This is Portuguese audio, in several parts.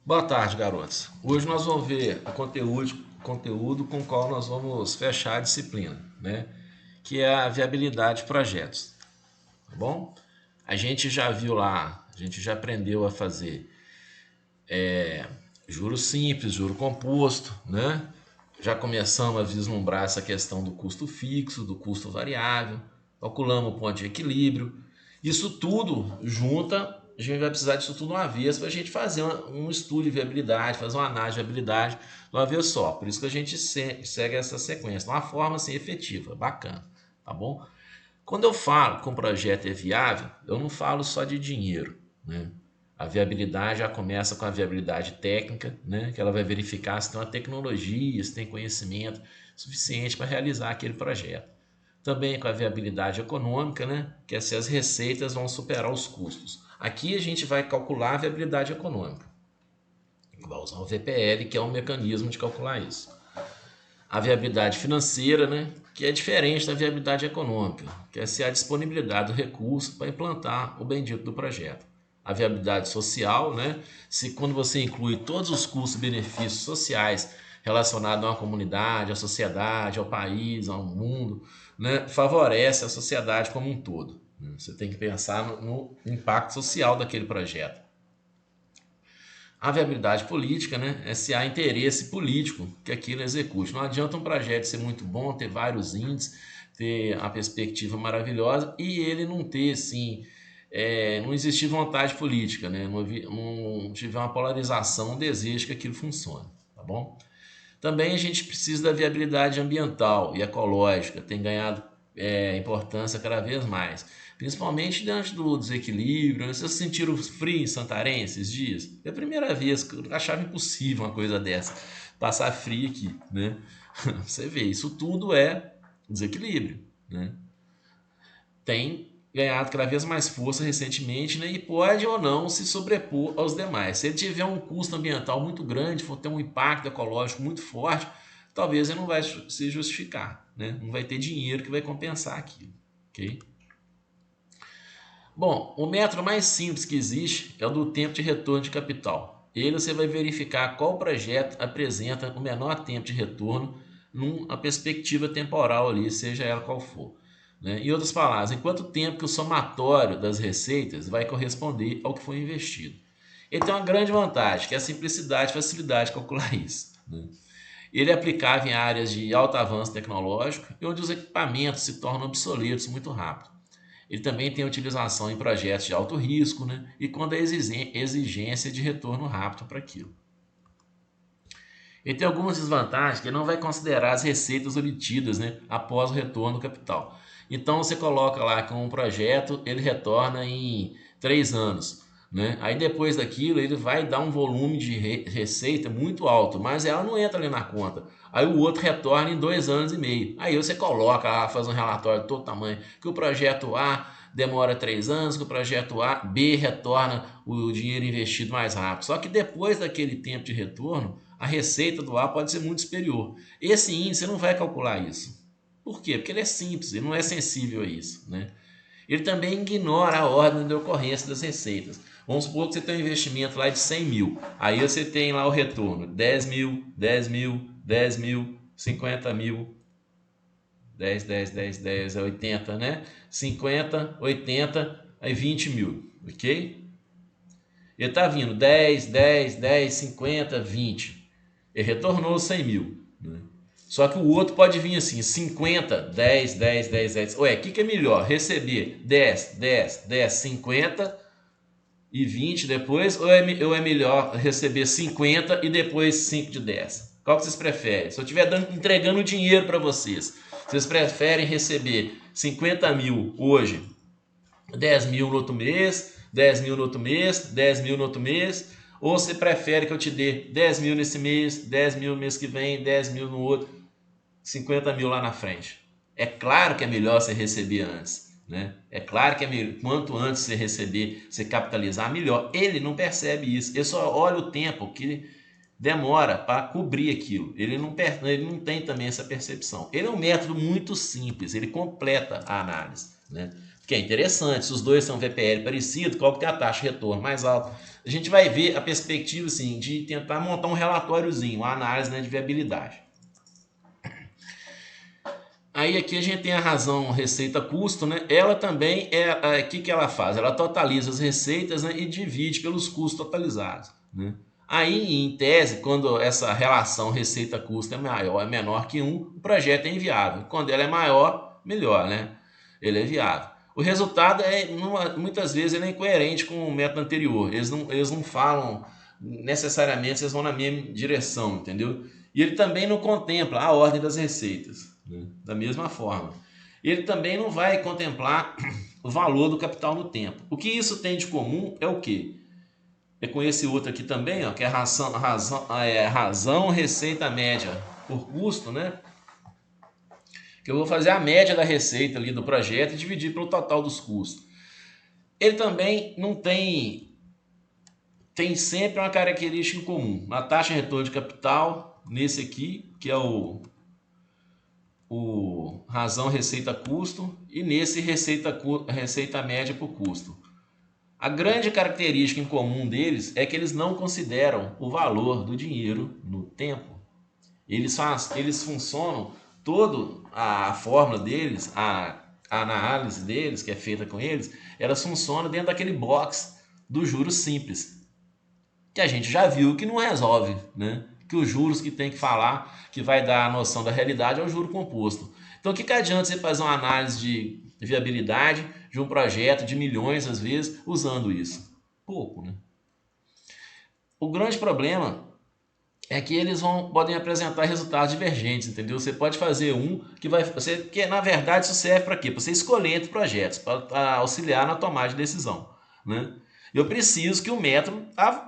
Boa tarde, garotos. Hoje nós vamos ver o conteúdo com o qual nós vamos fechar a disciplina, né? Que é a viabilidade de projetos, tá bom? A gente já viu lá, a gente já aprendeu a fazer juro simples, juro composto, né? Já começamos a vislumbrar essa questão do custo fixo, do custo variável, calculamos o ponto de equilíbrio. Isso tudo junta, a gente vai precisar disso tudo uma vez para a gente fazer um estudo de viabilidade, fazer uma análise de viabilidade de uma vez só. Por isso que a gente segue essa sequência, de uma forma assim, efetiva, bacana, tá bom? Quando eu falo que um projeto é viável, eu não falo só de dinheiro, né? A viabilidade já começa com a viabilidade técnica, né? Que ela vai verificar se tem uma tecnologia, se tem conhecimento suficiente para realizar aquele projeto. Também com a viabilidade econômica, né? Que é se as receitas vão superar os custos. Aqui a gente vai calcular a viabilidade econômica. Vai usar o VPL, que é um mecanismo de calcular isso. A viabilidade financeira, né, que é diferente da viabilidade econômica, que é se há disponibilidade do recurso para implantar o bendito do projeto. A viabilidade social, né, se quando você inclui todos os custos e benefícios sociais relacionados a uma comunidade, à sociedade, ao país, ao mundo, né, favorece a sociedade como um todo. Você tem que pensar no impacto social daquele projeto. A viabilidade política, né, é se há interesse político que aquilo execute. Não adianta um projeto ser muito bom, ter vários índices, ter a perspectiva maravilhosa e ele não ter, assim, não existir vontade política, né, não tiver uma polarização, um desejo que aquilo funcione, tá bom? Também a gente precisa da viabilidade ambiental e ecológica, tem ganhado importância cada vez mais, principalmente diante do desequilíbrio. Vocês sentiram frio em Santarém esses dias? É a primeira vez que eu achava impossível uma coisa dessa, passar frio aqui, né? Você vê, isso tudo é desequilíbrio, né? Tem ganhado cada vez mais força recentemente, né, e pode ou não se sobrepor aos demais. Se ele tiver um custo ambiental muito grande, for ter um impacto ecológico muito forte, talvez ele não vai se justificar, né? Não vai ter dinheiro que vai compensar aquilo, ok? Bom, o método mais simples que existe é o do tempo de retorno de capital. Ele você vai verificar qual projeto apresenta o menor tempo de retorno numa perspectiva temporal ali, seja ela qual for. Né? Em outras palavras, em quanto tempo que o somatório das receitas vai corresponder ao que foi investido. Ele tem uma grande vantagem, que é a simplicidade e facilidade de calcular isso. Né? Ele é aplicável em áreas de alto avanço tecnológico e onde os equipamentos se tornam obsoletos muito rápido. Ele também tem utilização em projetos de alto risco, né? E quando há exigência de retorno rápido para aquilo. Ele tem algumas desvantagens que ele não vai considerar as receitas obtidas, né, após o retorno do capital. Então você coloca lá que um projeto ele retorna em 3 anos. Né? Aí depois daquilo ele vai dar um volume de receita muito alto, mas ela não entra ali na conta. Aí o outro retorna em 2 anos e meio. Aí você coloca lá, faz um relatório de todo tamanho, que o projeto A demora 3 anos, que o projeto B retorna o dinheiro investido mais rápido. Só que depois daquele tempo de retorno, a receita do A pode ser muito superior. Esse índice não vai calcular isso. Por quê? Porque ele é simples, ele não é sensível a isso. Né? Ele também ignora a ordem de ocorrência das receitas. Vamos supor que você tem um investimento lá de 100 mil. Aí você tem lá o retorno: 10 mil, 10 mil, 10 mil, 50 mil, 10, 10, 10, 10, 80, né? 50, 80, aí 20 mil, ok? Ele está vindo 10, 10, 10, 50, 20. Ele retornou 100 mil. Né? Só que o outro pode vir assim, 50, 10, 10, 10, 10. Ué, o que é melhor? Receber 10, 10, 10, 50 e 20 depois? Ou é melhor receber 50 e depois 5 de 10? Qual que vocês preferem? Se eu estiver entregando dinheiro para vocês, vocês preferem receber 50 mil hoje, 10 mil no outro mês, 10 mil no outro mês, 10 mil no outro mês? Ou você prefere que eu te dê 10 mil nesse mês, 10 mil no mês que vem, 10 mil no outro, 50 mil lá na frente? É claro que é melhor você receber antes. Né? É claro que é melhor, quanto antes você receber, você capitalizar, melhor. Ele não percebe isso. Ele só olha o tempo que demora para cobrir aquilo. Ele não tem também essa percepção. Ele é um método muito simples, ele completa a análise. Né? que é interessante. Se os dois são VPL parecido, qual que tem a taxa de retorno mais alta? A gente vai ver a perspectiva assim, de tentar montar um relatóriozinho, uma análise, né, de viabilidade. Aí aqui a gente tem a razão receita-custo, né? Ela também o que ela faz? Ela totaliza as receitas, né, e divide pelos custos totalizados, né? Aí, em tese, quando essa relação receita-custo é maior, é menor que 1, o projeto é inviável. Quando ela é maior, melhor, né? Ele é viável. O resultado muitas vezes ele é incoerente com o método anterior. Eles não falam necessariamente, eles vão na mesma direção, entendeu? E ele também não contempla a ordem das receitas, né? Da mesma forma. Ele também não vai contemplar o valor do capital no tempo. O que isso tem de comum é o quê? É com esse outro aqui também, ó, que é razão receita média por custo, né? Que eu vou fazer a média da receita ali do projeto e dividir pelo total dos custos. Ele também não tem sempre uma característica em comum. Na taxa de retorno de capital, nesse aqui, que é o razão receita custo, e nesse receita média por custo. A grande característica em comum deles é que eles não consideram o valor do dinheiro no tempo. Eles funcionam, toda a fórmula deles, a análise deles, que é feita com eles, elas funcionam dentro daquele box do juros simples, que a gente já viu que não resolve, né? Que os juros que tem que falar, que vai dar a noção da realidade, é o juro composto. Então, o que adianta você fazer uma análise de viabilidade de um projeto de milhões, às vezes, usando isso? Pouco, né? O grande problema é que eles podem apresentar resultados divergentes, entendeu? Você pode fazer que na verdade isso serve para quê? Para você escolher entre projetos, para auxiliar na tomada de decisão, né? Eu preciso que o método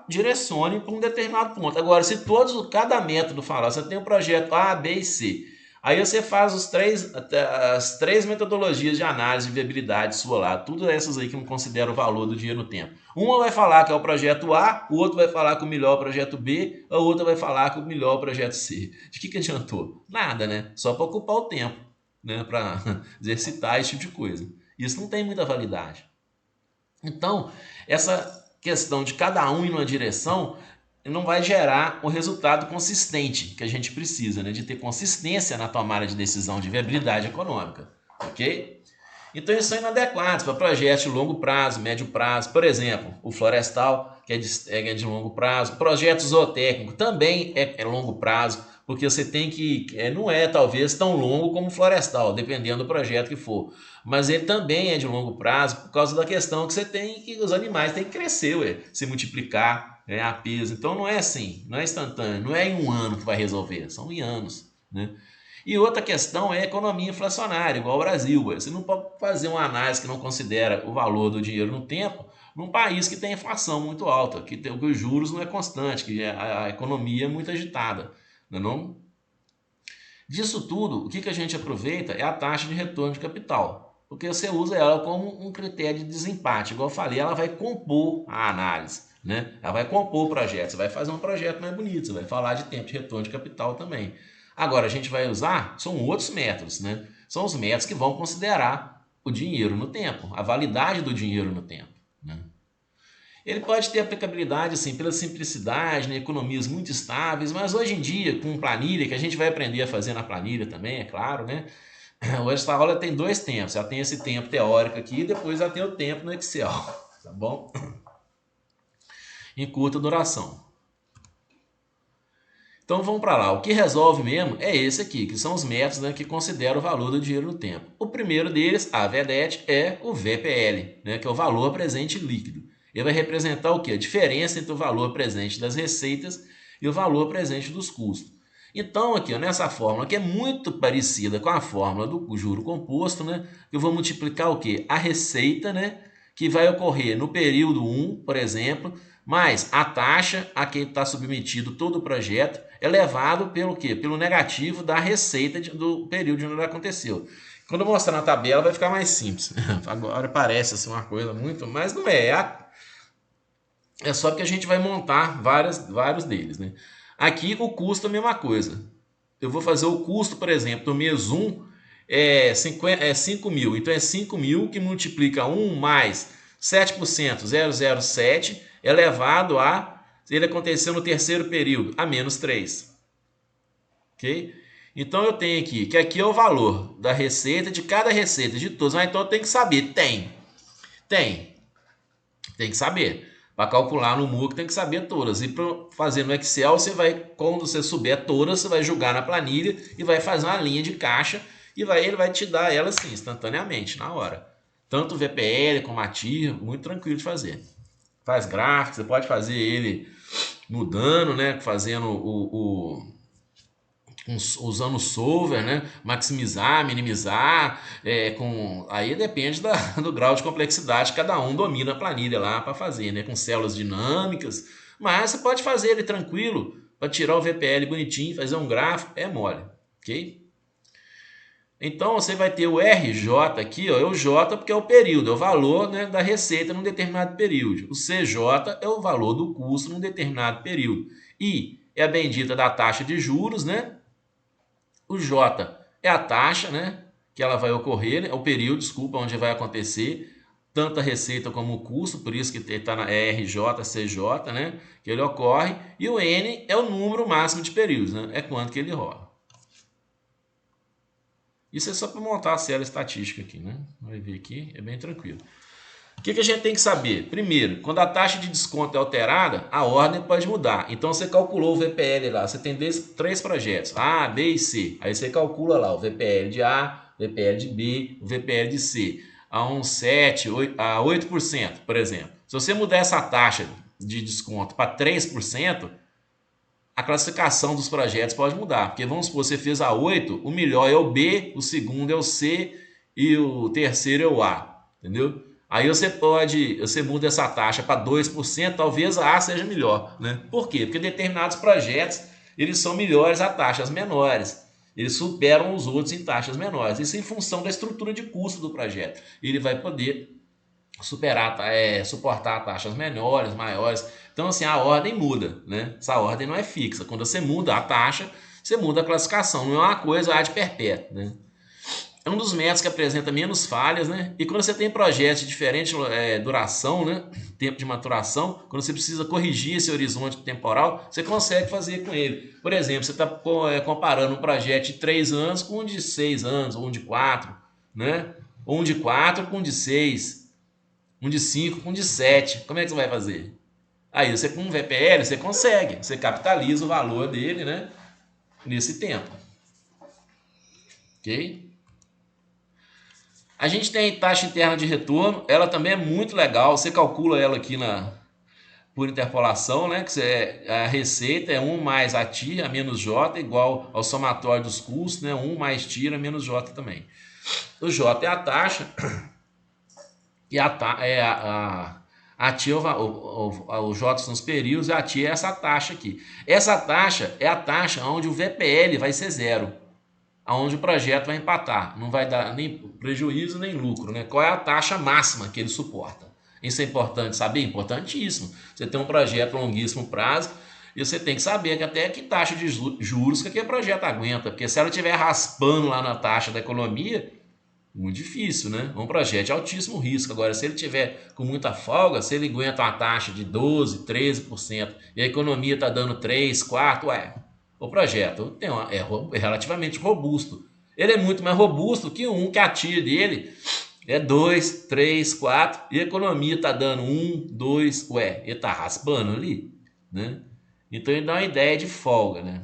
direcione para um determinado ponto. Agora, se cada método falar, você tem um projeto A, B e C, aí você faz as três metodologias de análise de viabilidade sua lá, tudo essas aí que não consideram o valor do dinheiro no tempo. Uma vai falar que é o projeto A, o outro vai falar que o melhor é o projeto B, a outra vai falar que o melhor é o projeto C. De que adiantou? Nada, né? Só para ocupar o tempo, né? Para exercitar esse tipo de coisa. Isso não tem muita validade. Então, essa questão de cada um ir numa direção não vai gerar o resultado consistente que a gente precisa, né? De ter consistência na tomada de decisão de viabilidade econômica, ok? Então, eles são inadequados para projetos de longo prazo, médio prazo. Por exemplo, o florestal, que é de longo prazo. O projeto zootécnico também é longo prazo, porque você tem que... não é, talvez, tão longo como o florestal, dependendo do projeto que for. Mas ele também é de longo prazo por causa da questão que você tem que os animais têm que crescer, se multiplicar, ganhar peso. Então, não é assim, não é instantâneo, não é em um ano que vai resolver, são em anos, né? E outra questão é a economia inflacionária, igual ao Brasil. Você não pode fazer uma análise que não considera o valor do dinheiro no tempo num país que tem inflação muito alta, que os juros não é constante, que a economia é muito agitada. Não? Disso tudo, o que a gente aproveita é a taxa de retorno de capital, porque você usa ela como um critério de desempate. Igual eu falei, ela vai compor a análise, né? Ela vai compor o projeto. Você vai fazer um projeto mais bonito, você vai falar de tempo de retorno de capital também. Agora, a gente vai usar, são outros métodos, né? São os métodos que vão considerar o dinheiro no tempo, a validade do dinheiro no tempo, né? Ele pode ter aplicabilidade, assim, pela simplicidade, né? Economias muito estáveis, mas hoje em dia, com planilha, que a gente vai aprender a fazer na planilha também, é claro, né? Hoje essa aula tem dois tempos, ela tem esse tempo teórico aqui e depois ela tem o tempo no Excel, tá bom? Em curta duração. Então vamos para lá. O que resolve mesmo é esse aqui, que são os métodos, né, que consideram o valor do dinheiro no tempo. O primeiro deles, a VDET, é o VPL, né, que é o valor presente líquido. Ele vai representar o quê? A diferença entre o valor presente das receitas e o valor presente dos custos. Então, aqui, ó, nessa fórmula, que é muito parecida com a fórmula do juro composto, né, eu vou multiplicar o quê? A receita, né, que vai ocorrer no período 1, por exemplo, mais a taxa a que está submetido todo o projeto, elevado pelo quê? Pelo negativo da receita do período onde aconteceu. Quando eu mostrar na tabela vai ficar mais simples. Agora parece assim uma coisa muito, mas não é. É só que a gente vai montar vários deles, né? Aqui o custo é a mesma coisa. Eu vou fazer o custo, por exemplo, do mês 1, é 5 mil. Então é 5 mil que multiplica 1 mais 7%, 007, elevado a, se ele aconteceu no terceiro período, a menos 3. Ok? Então eu tenho aqui, que aqui é o valor da receita, de cada receita, de todos. Então eu tenho que saber, tem que saber. Para calcular no MOOC tem que saber todas. E para fazer no Excel, você vai, quando você souber todas, você vai jogar na planilha e vai fazer uma linha de caixa e ele vai te dar ela assim, instantaneamente, na hora. Tanto o VPL como a TIR, muito tranquilo de fazer. Faz gráfico, você pode fazer ele mudando, né? Fazendo usando o solver, né? Maximizar, minimizar, aí depende do grau de complexidade que cada um domina a planilha lá para fazer, né? Com células dinâmicas, mas você pode fazer ele tranquilo para tirar o VPL bonitinho, fazer um gráfico, é mole, ok? Então você vai ter o RJ aqui, ó, é o J porque é o período, é o valor, né, da receita num determinado período. O CJ é o valor do custo num determinado período. I é a bendita da taxa de juros, né? O J é a taxa, né, que ela vai ocorrer, né, o período, desculpa, onde vai acontecer tanto a receita como o custo, por isso que está na RJ, CJ, né, que ele ocorre. E o N é o número máximo de períodos, né, é quanto que ele rola. Isso é só para montar a célula estatística aqui, né? Vai ver aqui, é bem tranquilo. O que a gente tem que saber? Primeiro, quando a taxa de desconto é alterada, a ordem pode mudar. Então você calculou o VPL lá, você tem três projetos, A, B e C. Aí você calcula lá o VPL de A, o VPL de B, o VPL de C. A uns 7, 8, a 8%, por exemplo. Se você mudar essa taxa de desconto para 3%, a classificação dos projetos pode mudar. Porque vamos supor, você fez a 8, o melhor é o B, o segundo é o C e o terceiro é o A. Entendeu? Aí você muda essa taxa para 2%, talvez a A seja melhor. Né? Por quê? Porque determinados projetos eles são melhores a taxas menores. Eles superam os outros em taxas menores. Isso em função da estrutura de custo do projeto. Ele vai poder suportar taxas menores, maiores. Então, assim, a ordem muda, né? Essa ordem não é fixa. Quando você muda a taxa, você muda a classificação. Não é uma coisa ad perpétuo, né? É um dos métodos que apresenta menos falhas, né? E quando você tem projetos de diferente duração, né? Tempo de maturação, quando você precisa corrigir esse horizonte temporal, você consegue fazer com ele. Por exemplo, você está comparando um projeto de 3 anos com um de 6 anos, ou um de 4, né? Ou um de 4 com um de 6, um de 5 com um de 7. Como é que você vai fazer? Aí você com um VPL você consegue, você capitaliza o valor dele, né? Nesse tempo. Ok? A gente tem taxa interna de retorno, ela também é muito legal, você calcula ela aqui por interpolação, né? Que a receita é 1 mais a TIR, a menos J, igual ao somatório dos custos, né? 1 mais TIR, a menos J também. O J é a taxa e a TIR, os J são os períodos, e a TIR é essa taxa aqui. Essa taxa é a taxa onde o VPL vai ser zero, aonde o projeto vai empatar, não vai dar nem prejuízo nem lucro, né? Qual é a taxa máxima que ele suporta? Isso é importante saber? Importantíssimo. Você tem um projeto a longuíssimo prazo e você tem que saber que até que taxa de juros que aquele projeto aguenta, porque se ela estiver raspando lá na taxa da economia, muito difícil, né? Um projeto de altíssimo risco. Agora, se ele tiver com muita folga, se ele aguenta uma taxa de 12%, 13% e a economia está dando 3%, 4%, o projeto é relativamente robusto. Ele é muito mais robusto que a TIR dele é 2, 3, 4 e a economia está dando 1, 2, ele está raspando ali, né? Então ele dá uma ideia de folga, né?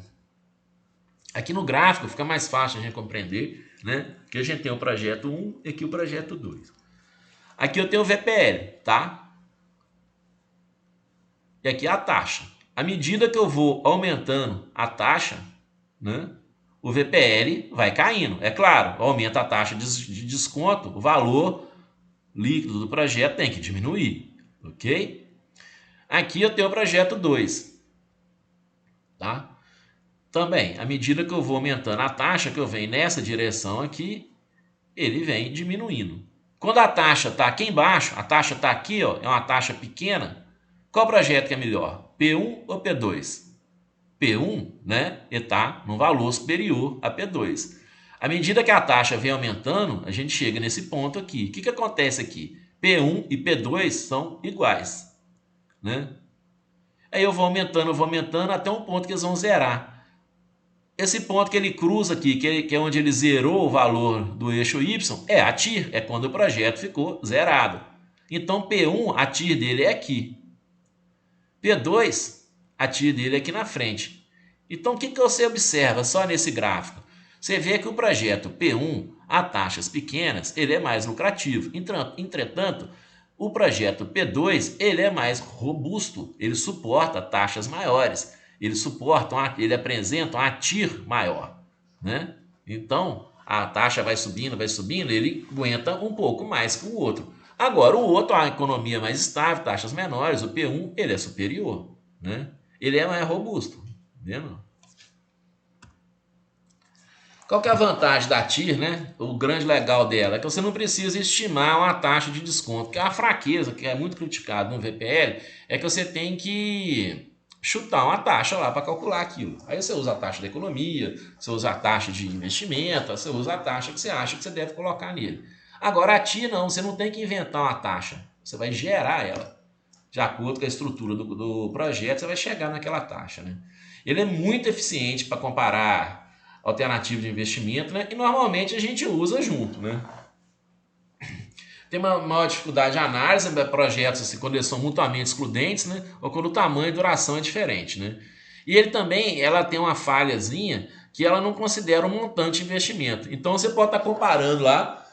Aqui no gráfico fica mais fácil a gente compreender, né? Que a gente tem o projeto 1 e aqui o projeto 2. Aqui eu tenho o VPL, tá? E aqui a taxa. À medida que eu vou aumentando a taxa, né, o VPL vai caindo. É claro, aumenta a taxa de desconto, o valor líquido do projeto tem que diminuir, ok? Aqui eu tenho o projeto 2, tá? Também, à medida que eu vou aumentando a taxa, que eu venho nessa direção aqui, ele vem diminuindo. Quando a taxa está aqui embaixo, a taxa está aqui, ó, é uma taxa pequena, qual projeto que é melhor? P1 ou P2? P1, né, está num valor superior a P2. À medida que a taxa vem aumentando, a gente chega nesse ponto aqui. O que acontece aqui? P1 e P2 são iguais, né? Aí eu vou aumentando até um ponto que eles vão zerar. Esse ponto que ele cruza aqui, que é onde ele zerou o valor do eixo Y, é a TIR, é quando o projeto ficou zerado. Então P1, a TIR dele é aqui. P2, a TIR dele é aqui na frente. Então o que você observa só nesse gráfico? Você vê que o projeto P1, a taxas pequenas, ele é mais lucrativo. Entretanto, o projeto P2, ele é mais robusto, ele suporta taxas maiores, ele apresenta uma TIR maior, né? Então, a taxa vai subindo, ele aguenta um pouco mais que o outro. Agora, o outro, a economia mais estável, taxas menores, o P1, ele é superior, né? Ele é mais robusto, entendeu? Qual que é a vantagem da TIR, né? O grande legal dela é que você não precisa estimar uma taxa de desconto, que é uma fraqueza que é muito criticada no VPL, é que você tem que chutar uma taxa lá para calcular aquilo. Aí você usa a taxa da economia, você usa a taxa de investimento, você usa a taxa que você acha que você deve colocar nele. Agora a TIR não, você não tem que inventar uma taxa, você vai gerar ela. De acordo com a estrutura do projeto, você vai chegar naquela taxa, né? Ele é muito eficiente para comparar alternativa de investimento, né? E normalmente a gente usa junto, né? Tem uma maior dificuldade de análise para projetos assim, quando eles são mutuamente excludentes, né? Ou quando o tamanho e duração é diferente, né? E ele também, ela tem uma falhazinha que ela não considera um montante de investimento. Então você pode estar comparando lá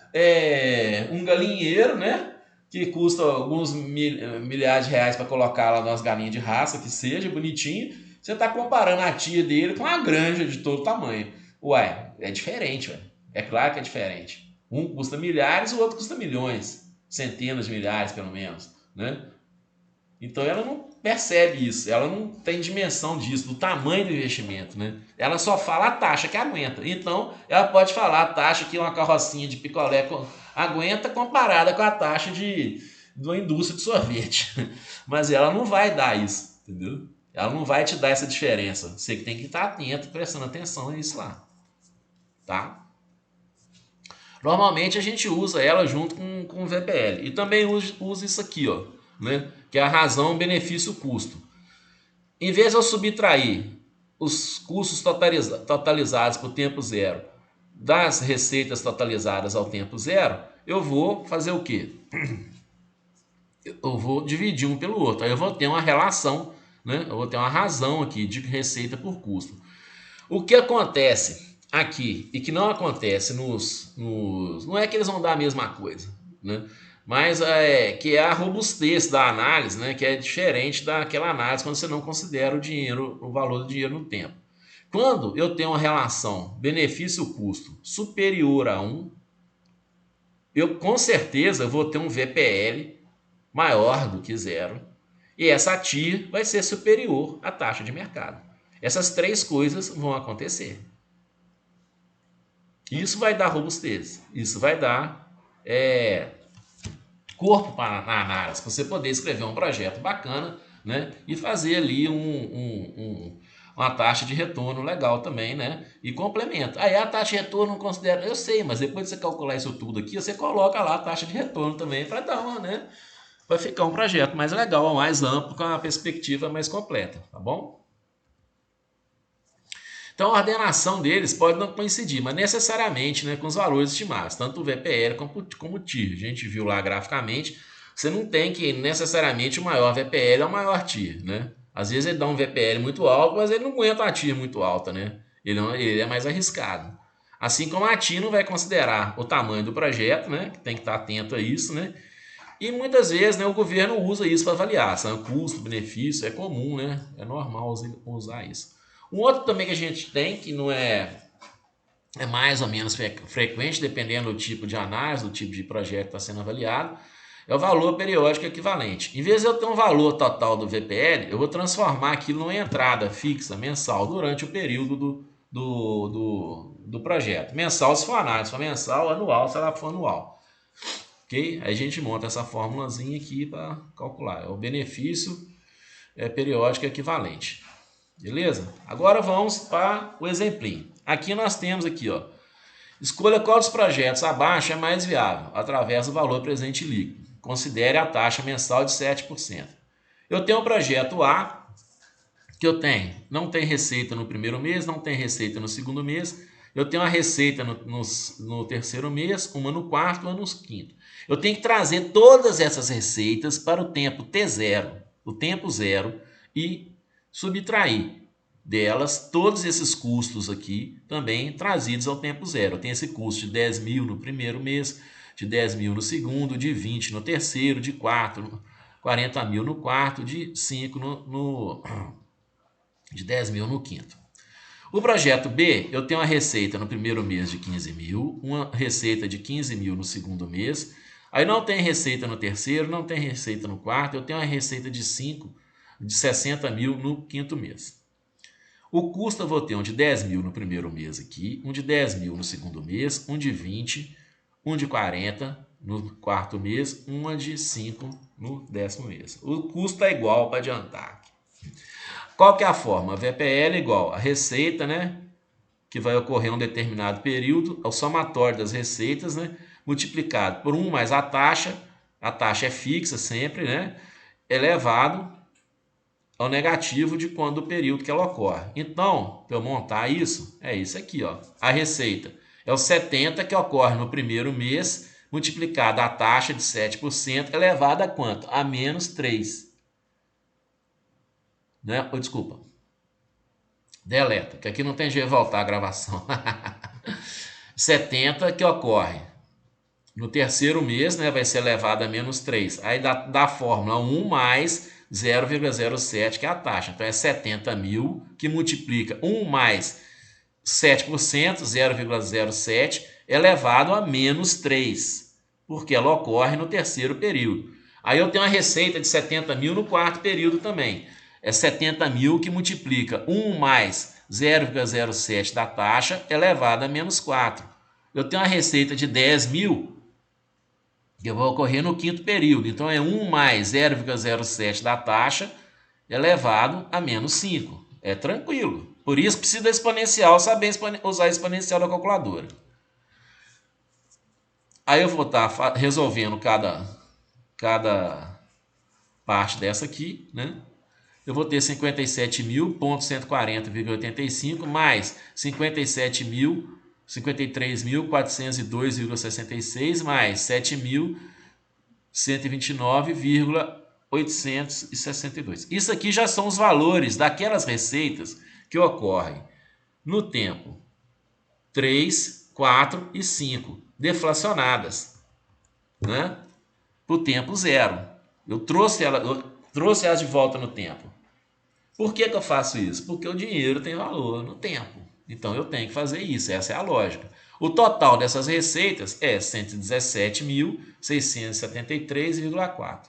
um galinheiro, né? Que custa alguns milhares de reais para colocar lá nas galinhas de raça, que seja bonitinho. Você está comparando a tia dele com a granja de todo tamanho. Uai, é diferente, ué. É claro que é diferente. Um custa milhares, o outro custa milhões. Centenas de milhares, pelo menos, né? Então ela não percebe isso, ela não tem dimensão disso, do tamanho do investimento, né? Ela só fala a taxa que aguenta. Então ela pode falar a taxa que uma carrocinha de picolé aguenta comparada com a taxa de uma indústria de sorvete. Mas ela não vai dar isso, entendeu? Ela não vai te dar essa diferença. Você que tem que estar atento, prestando atenção nisso lá, tá? Normalmente a gente usa ela junto com o VPL. E também usa isso aqui, ó, né? Que é a razão benefício-custo. Em vez de eu subtrair os custos totalizados por tempo zero das receitas totalizadas ao tempo zero, eu vou fazer o quê? Eu vou dividir um pelo outro. Aí eu vou ter uma relação, né? Eu vou ter uma razão aqui de receita por custo. O que acontece aqui e que não acontece não é que eles vão dar a mesma coisa, né? Mas que é a robustez da análise, né? Que é diferente daquela análise quando você não considera o valor do dinheiro no tempo. Quando eu tenho uma relação benefício-custo superior a 1, eu com certeza vou ter um VPL maior do que 0 e essa TIR vai ser superior à taxa de mercado. Essas três coisas vão acontecer. Isso vai dar robustez, isso vai dar corpo para a análise, para você poder escrever um projeto bacana, né? E fazer ali uma taxa de retorno legal também, né? E complementa. Aí a taxa de retorno não considera, eu sei, mas depois de você calcular isso tudo aqui, você coloca lá a taxa de retorno também para dar uma, né? Vai ficar um projeto mais legal, mais amplo, com uma perspectiva mais completa, tá bom? Então a ordenação deles pode não coincidir, mas necessariamente, né, com os valores estimados, tanto o VPL como o TIR. A gente viu lá graficamente, você não tem que necessariamente o maior VPL é o maior TIR, né? Às vezes ele dá um VPL muito alto, mas ele não aguenta uma TIR muito alta, né? Ele é mais arriscado. Assim como a TIR não vai considerar o tamanho do projeto, né? Que tem que estar atento a isso, né? E muitas vezes, né, o governo usa isso para avaliar, sabe? Custo, benefício, é comum, né? É normal usar isso. Um outro também que a gente tem, que não é mais ou menos frequente, dependendo do tipo de análise, do tipo de projeto que está sendo avaliado, é o valor periódico equivalente. Em vez de eu ter um valor total do VPL, eu vou transformar aquilo numa entrada fixa, mensal, durante o período do projeto. Mensal se for análise, se for mensal, anual se ela for anual. Ok? Aí a gente monta essa formulazinha aqui para calcular. É o benefício periódico equivalente. Beleza? Agora vamos para o exemplinho. Aqui nós temos aqui, ó, Escolha qual dos projetos abaixo é mais viável, através do valor presente líquido. Considere a taxa mensal de 7%. Eu tenho o projeto A, que não tem receita no primeiro mês, não tem receita no segundo mês. Eu tenho uma receita no terceiro mês, uma no quarto, uma no quinto. Eu tenho que trazer todas essas receitas para o tempo T0, o tempo zero, e subtrair delas todos esses custos aqui também trazidos ao tempo zero. Eu tenho esse custo de 10 mil no primeiro mês, de 10 mil no segundo, de 20 no terceiro, de 40 mil no quarto, de 5 de 10 mil no quinto. O projeto B, eu tenho uma receita no primeiro mês de 15 mil, uma receita de 15 mil no segundo mês, aí não tem receita no terceiro, não tem receita no quarto, eu tenho uma receita de 60 mil no quinto mês. O custo eu vou ter um de 10 mil no primeiro mês aqui, um de 10 mil no segundo mês, um de 20, um de 40 no quarto mês, uma de 5 no décimo mês. O custo é igual para adiantar. Qual que é a forma? A VPL é igual a receita, né, que vai ocorrer em um determinado período, ao somatório das receitas, né, multiplicado por 1 mais a taxa é fixa sempre, né, elevado ao negativo de quando o período que ela ocorre. Então, para eu montar isso, é isso aqui, ó. A receita é o 70 que ocorre no primeiro mês, multiplicado a taxa de 7%, elevado a quanto? A menos 3. Né? Oh, desculpa. Deleta, que aqui não tem jeito de voltar a gravação. 70 que ocorre no terceiro mês, né, vai ser elevado a menos 3. Aí dá a fórmula 1 mais 0,07, que é a taxa. Então é 70 mil que multiplica 1 mais 7%, 0,07, elevado a menos 3, porque ela ocorre no terceiro período. Aí eu tenho uma receita de 70 mil no quarto período também. É 70 mil que multiplica 1 mais 0,07 da taxa elevado a menos 4. Eu tenho uma receita de 10 mil que vai ocorrer no quinto período. Então é 1 mais 0,07 da taxa elevado a menos 5. É tranquilo. Por isso precisa da exponencial, saber usar a exponencial da calculadora. Aí eu vou estar resolvendo cada parte dessa aqui, né? Eu vou ter 57.140,85 mais 53.402,66 mais 7.129,862. Isso aqui já são os valores daquelas receitas que ocorrem no tempo 3, 4 e 5, deflacionadas, né? Para o tempo zero. Eu trouxe elas de volta no tempo. Por que eu faço isso? Porque o dinheiro tem valor no tempo. Então eu tenho que fazer isso, essa é a lógica. O total dessas receitas é 117.673,4.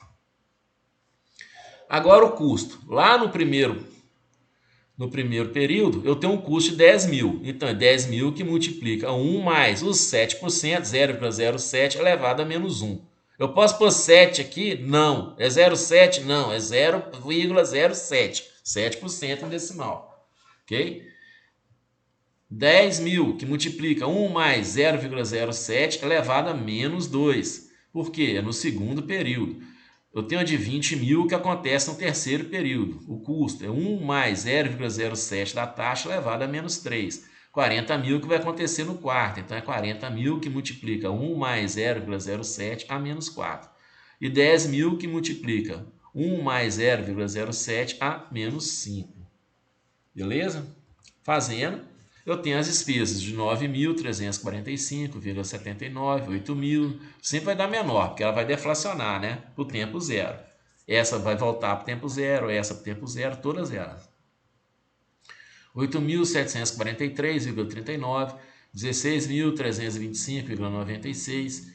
Agora o custo. Lá no primeiro período, eu tenho um custo de 10 mil. Então é 10 mil que multiplica 1 mais os 7%, 0,07 elevado a menos 1. Eu posso pôr 7 aqui? Não. É 0,7? Não. É 0,07. 7% em decimal. Ok? 10 mil que multiplica 1 mais 0,07 elevado a menos 2. Por quê? É no segundo período. Eu tenho a de 20 mil que acontece no terceiro período. O custo é 1 mais 0,07 da taxa elevado a menos 3. 40 mil que vai acontecer no quarto. Então é 40 mil que multiplica 1 mais 0,07 a menos 4. E 10 mil que multiplica 1 mais 0,07 a menos 5. Beleza? Fazendo, eu tenho as despesas de 9.345,79, 8.000. Sempre vai dar menor, porque ela vai deflacionar, né? Para o tempo zero. Essa vai voltar para o tempo zero, essa para o tempo zero, todas elas. 8.743,39, 16.325,96,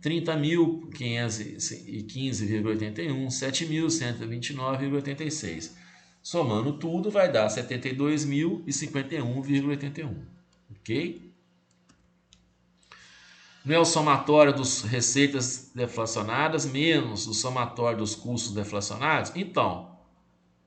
30.515,81, 7.129,86. Somando tudo, vai dar 72.051,81. Ok? Não é o somatório das receitas deflacionadas menos o somatório dos custos deflacionados? Então,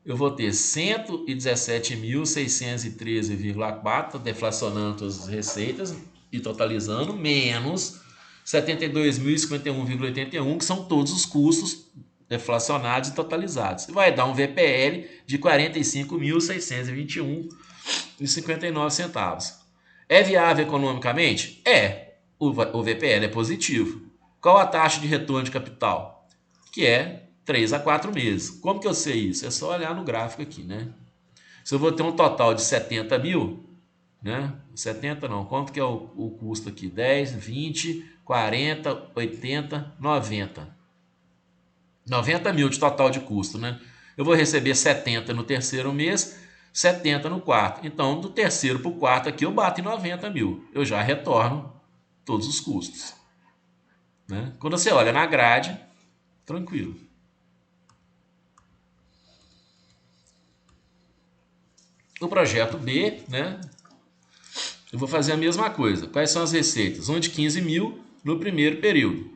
eu vou ter 117.613,4 deflacionando as receitas e totalizando, menos 72.051,81, que são todos os custos deflacionados e totalizados. E vai dar um VPL de 45.621,59. É viável economicamente? É. O VPL é positivo. Qual a taxa de retorno de capital? Que é 3 a 4 meses. Como que eu sei isso? É só olhar no gráfico aqui, né? Se eu vou ter um total de 70 mil, né? 70 não, quanto que é o custo aqui? 10, 20, 40, 80, 90. 90 mil de total de custo, né? Eu vou receber 70 no terceiro mês, 70 no quarto. Então, do terceiro para o quarto aqui, eu bato em 90 mil. Eu já retorno todos os custos, né? Quando você olha na grade, tranquilo. O projeto B, né? Eu vou fazer a mesma coisa. Quais são as receitas? Um de 15 mil no primeiro período.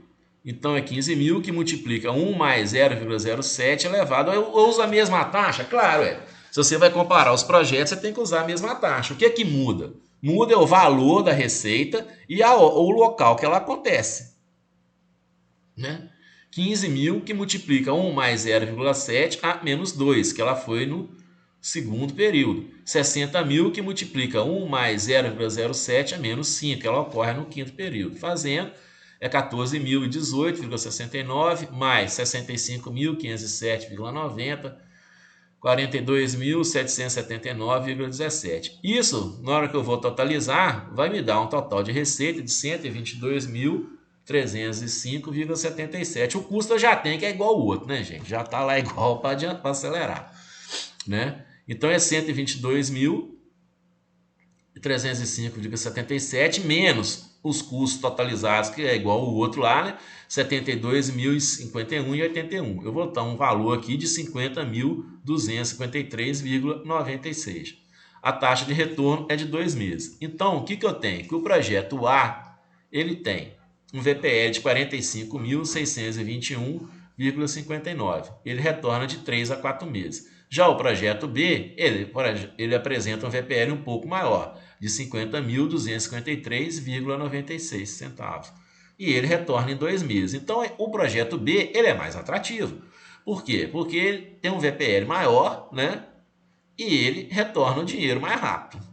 Então é 15 mil que multiplica 1 mais 0,07 elevado. Eu uso a mesma taxa? Claro, é. Se você vai comparar os projetos, você tem que usar a mesma taxa. O que é que muda? Muda o valor da receita e o local que ela acontece, né? 15 mil que multiplica 1 mais 0,7 a menos 2, que ela foi no segundo período. 60 mil que multiplica 1 mais 0,07 a menos 5, que ela ocorre no quinto período. Fazendo, é 14.018,69 mais 65.507,90, 42.779,17. Isso, na hora que eu vou totalizar, vai me dar um total de receita de 122.305,77. O custo eu já tenho que é igual ao outro, né, gente? Já está lá igual para acelerar, né? Então é 122.305,77 menos os custos totalizados, que é igual ao outro lá, né? 72.051,81. Eu vou dar um valor aqui de 50.253,96. A taxa de retorno é de 2 meses. Então, o que eu tenho? Que o projeto A, ele tem um VPL de 45.621,59. Ele retorna de 3 a 4 meses. Já o projeto B, ele apresenta um VPL um pouco maior, de 50.253,96 centavos. E ele retorna em 2 meses. Então, o projeto B, ele é mais atrativo. Por quê? Porque ele tem um VPL maior, né? E ele retorna o dinheiro mais rápido.